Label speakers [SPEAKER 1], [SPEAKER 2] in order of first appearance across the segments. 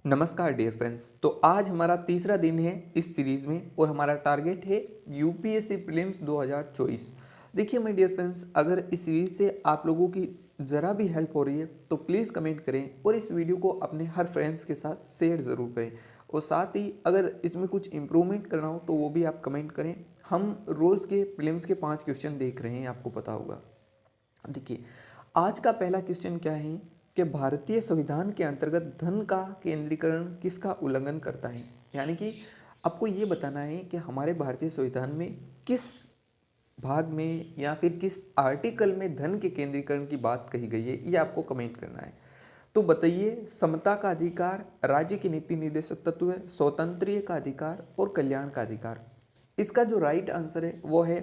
[SPEAKER 1] नमस्कार dear friends. तो आज हमारा तीसरा दिन है इस सीरीज़ में और हमारा टारगेट है यूपीएससी प्रीलिम्स 2024। देखिए माय डियर फ्रेंड्स, अगर इस सीरीज़ से आप लोगों की ज़रा भी हेल्प हो रही है तो प्लीज़ कमेंट करें और इस वीडियो को अपने हर फ्रेंड्स के साथ शेयर ज़रूर करें। और साथ ही अगर इसमें कुछ इम्प्रूवमेंट करना हो तो वो भी आप कमेंट करें। हम रोज़ के प्रीलिम्स के 5 क्वेश्चन देख रहे हैं, आपको पता होगा। देखिए, आज का पहला क्वेश्चन क्या है कि भारतीय संविधान के अंतर्गत धन का केंद्रीकरण किसका उल्लंघन करता है। यानी कि आपको ये बताना है कि हमारे भारतीय संविधान में किस भाग में या फिर किस आर्टिकल में धन के केंद्रीकरण की बात कही गई है, ये आपको कमेंट करना है। तो बताइए, समता का अधिकार, राज्य की नीति निर्देशक तत्व, स्वतंत्रीय का अधिकार और कल्याण का अधिकार। इसका जो राइट आंसर है वो है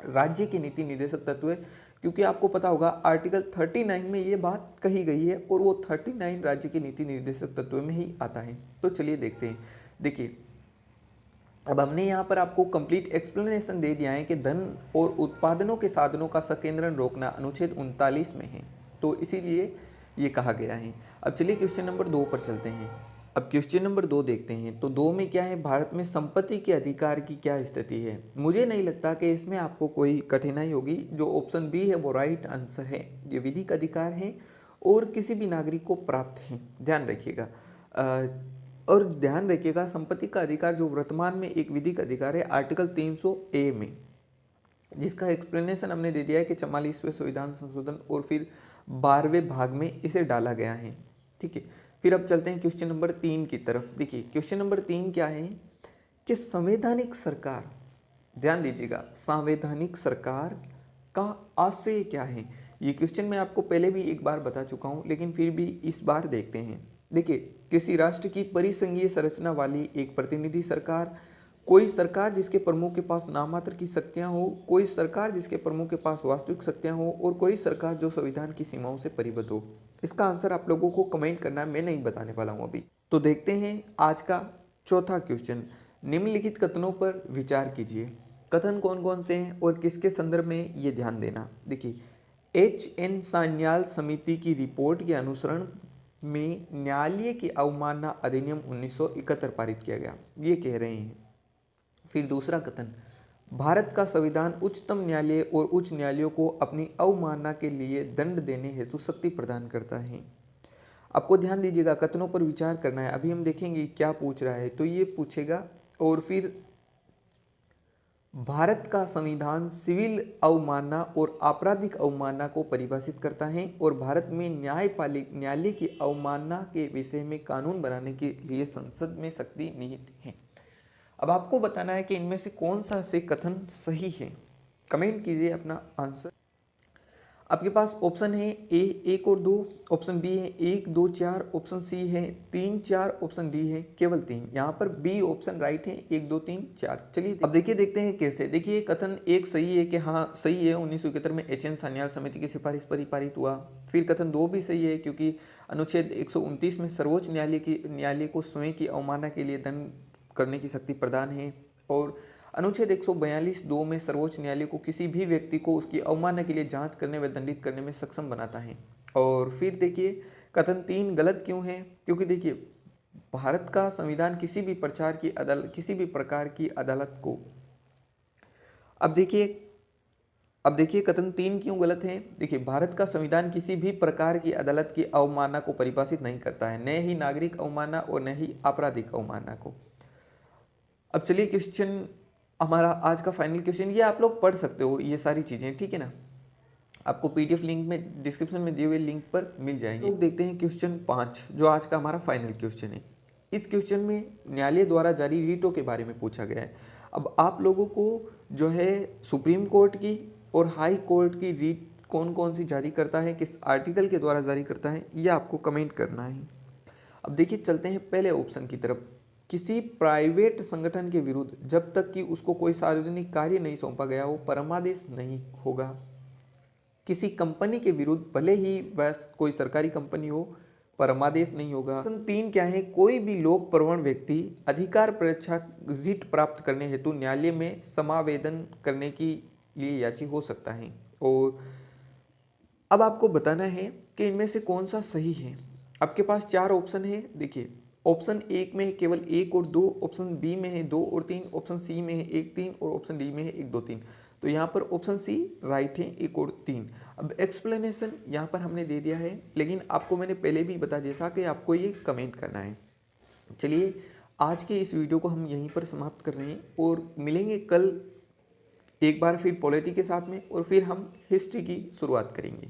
[SPEAKER 1] राज्य की नीति निर्देशक तत्व है, क्योंकि आपको पता होगा आर्टिकल 39 में ये बात कही गई है और वो 39 राज्य की नीति निर्देशक तत्व में ही आता है। तो चलिए देखते हैं। देखिए, अब हमने यहाँ पर आपको कंप्लीट एक्सप्लेनेशन दे दिया है कि धन और उत्पादनों के साधनों का संकेंद्रण रोकना अनुच्छेद 39 में है, तो इसीलिए ये कहा गया है। अब चलिए क्वेश्चन नंबर 2 पर चलते हैं। अब क्वेश्चन नंबर 2 देखते हैं। तो 2 में क्या है, भारत में संपत्ति के अधिकार की क्या स्थिति है। मुझे नहीं लगता कि इसमें आपको कोई कठिनाई होगी। जो ऑप्शन बी है वो राइट आंसर है। ये विधिक अधिकार है और किसी भी नागरिक को प्राप्त है, ध्यान रखिएगा। और ध्यान रखिएगा, संपत्ति का अधिकार जो वर्तमान में एक विधिक अधिकार है आर्टिकल 300 ए में, जिसका एक्सप्लेनेशन हमने दे दिया है कि 44वें संविधान संशोधन और फिर 12वें भाग में इसे डाला गया है। ठीक है, फिर अब चलते हैं क्वेश्चन नंबर 3 की तरफ। देखिए क्वेश्चन नंबर 3 क्या है कि संवैधानिक सरकार, ध्यान दीजिएगा, संवैधानिक सरकार का आशय क्या है। ये क्वेश्चन मैं आपको पहले भी एक बार बता चुका हूँ, लेकिन फिर भी इस बार देखते हैं। देखिए, किसी राष्ट्र की परिसंघीय संरचना वाली एक प्रतिनिधि सरकार, कोई सरकार जिसके प्रमुख के पास नामात्र की शक्तियां हो, कोई सरकार जिसके प्रमुख के पास वास्तविक शक्तियां हो, और कोई सरकार जो संविधान की सीमाओं से परिबद्ध हो। इसका आंसर आप लोगों को कमेंट करना है, मैं नहीं बताने वाला हूं अभी। तो देखते हैं आज का चौथा क्वेश्चन। निम्नलिखित कथनों पर विचार कीजिए। कथन कौन कौन से हैं और किसके संदर्भ में, ये ध्यान देना। देखिए, एच.एन. सान्याल समिति की रिपोर्ट के अनुसरण में न्यायालय की अवमानना अधिनियम 1971 पारित किया गया, ये कह रहे हैं। फिर दूसरा कथन, भारत का संविधान उच्चतम न्यायालय और उच्च न्यायालयों को अपनी अवमानना के लिए दंड देने हेतु शक्ति प्रदान करता है। आपको ध्यान दीजिएगा, कथनों पर विचार करना है। अभी हम देखेंगे क्या पूछ रहा है। तो ये पूछेगा, और फिर भारत का संविधान सिविल अवमानना और आपराधिक अवमानना को परिभाषित करता है और भारत में न्यायपालिक न्यायालय की अवमानना के विषय में कानून बनाने के लिए संसद में शक्ति निहित है। अब आपको बताना है कि इनमें से कौन सा से कथन सही है। कमेंट कीजिए अपना आंसर। आपके पास ऑप्शन है ए 1 और 2, ऑप्शन बी है 1 2 4, ऑप्शन सी है 3 4, ऑप्शन डी है केवल 3। यहाँ पर बी ऑप्शन राइट है, 1 2 3 4। चलिए अब देखिए, देखते हैं कैसे। देखिए, कथन एक सही है कि हाँ सही है, 1971 में एच.एन. सान्याल समिति की सिफारिश पर ही पारित हुआ। फिर कथन 2 भी सही है, क्योंकि अनुच्छेद 129 में सर्वोच्च न्यायालय को स्वयं की अवमानना के लिए दंड करने की शक्ति प्रदान है। और अनुच्छेद 142(2) में सर्वोच्च न्यायालय को किसी भी व्यक्ति को उसकी अवमानना के लिए जांच करने व दंडित करने में सक्षम बनाता है। और फिर देखिए, कथन 3 गलत क्यों है, क्योंकि देखिए, भारत का संविधान किसी भी प्रकार की अदालत को, अब देखिए कथन 3 क्यों गलत है। देखिए, भारत का संविधान किसी भी प्रकार की अदालत की अवमानना को परिभाषित नहीं करता है, न ही नागरिक अवमानना और न ही आपराधिक अवमानना को। अब चलिए क्वेश्चन, हमारा आज का फाइनल क्वेश्चन, ये आप लोग पढ़ सकते हो ये सारी चीज़ें, ठीक है ना। आपको पीडीएफ लिंक में डिस्क्रिप्शन में दिए हुए लिंक पर मिल जाएंगे। लोग देखते हैं क्वेश्चन 5, जो आज का हमारा फाइनल क्वेश्चन है। इस क्वेश्चन में न्यायालय द्वारा जारी रीटों के बारे में पूछा गया है। अब आप लोगों को जो है सुप्रीम कोर्ट की और हाई कोर्ट की रीट कौन कौन सी जारी करता है, किस आर्टिकल के द्वारा जारी करता है, ये आपको कमेंट करना है। अब देखिए, चलते हैं पहले ऑप्शन की तरफ। किसी प्राइवेट संगठन के विरुद्ध जब तक कि उसको कोई सार्वजनिक कार्य नहीं सौंपा गया हो, परमादेश नहीं होगा। किसी कंपनी के विरुद्ध, भले ही वह कोई सरकारी कंपनी हो, परमादेश नहीं होगा। ऑप्शन 3 क्या है, कोई भी लोक प्रवण व्यक्ति अधिकार परीक्षा रिट प्राप्त करने हेतु न्यायालय में समावेदन करने के लिए याची हो सकता है। और अब आपको बताना है कि इनमें से कौन सा सही है। आपके पास 4 ऑप्शन है। देखिए, ऑप्शन एक में है केवल 1 और 2, ऑप्शन बी में है 2 और 3, ऑप्शन सी में है 1 3 और ऑप्शन डी में है 1 2 3। तो यहाँ पर ऑप्शन सी राइट है, 1 और 3। अब एक्सप्लेनेशन यहाँ पर हमने दे दिया है, लेकिन आपको मैंने पहले भी बता दिया था कि आपको ये कमेंट करना है। चलिए आज के इस वीडियो को हम यहीं पर समाप्त कर रहे हैं और मिलेंगे कल एक बार फिर पॉलिटी के साथ में, और फिर हम हिस्ट्री की शुरुआत करेंगे।